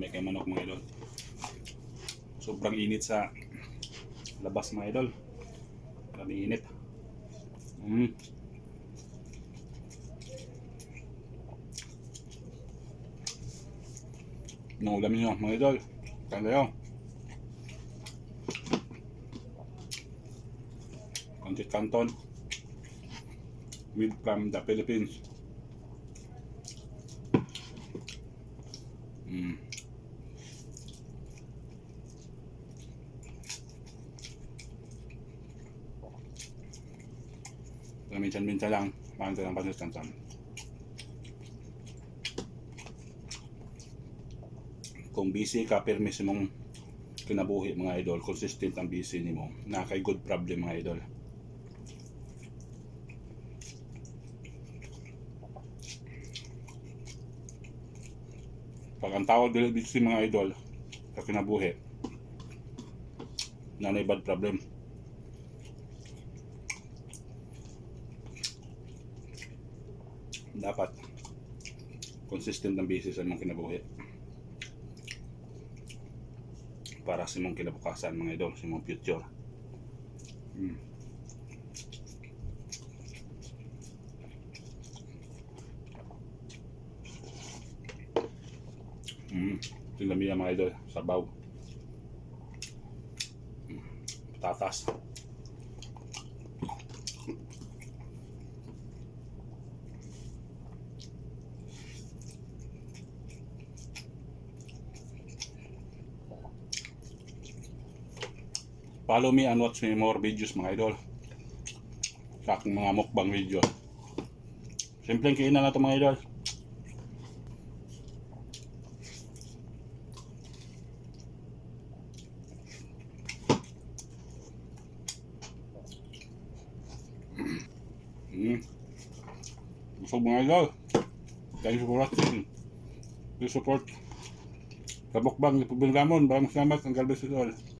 may kay manok mga idol. Sobrang init sa labas mga idol. Grabe init. Nung ulam nyo mga idol. Kaya kayo. Conchit Canton. Meat from the Philippines. Minsan-minsan lang, panto ng Conchit Canton. Kung busy ka, permis mong kinabuhi mga idol, consistent ang busy ni mo, nakay good problem mga idol. Pag ang tawag dili busy mga idol sa kinabuhi, nanay bad problem. Dapat consistent ang busy sa mong kinabuhi para sa mong kinabukasan mga idol, sa mong future. Tinamiya mga idol, sabaw, patatas. Follow me and watch me more videos mga idol sa aking mga mukbang video. Simpleng kainan na ito mga idol. Busog mga idol. Thank you for watching. Please support sa mukbang ni Pubing Ramon. Maraming salamat. Ang God bless you all.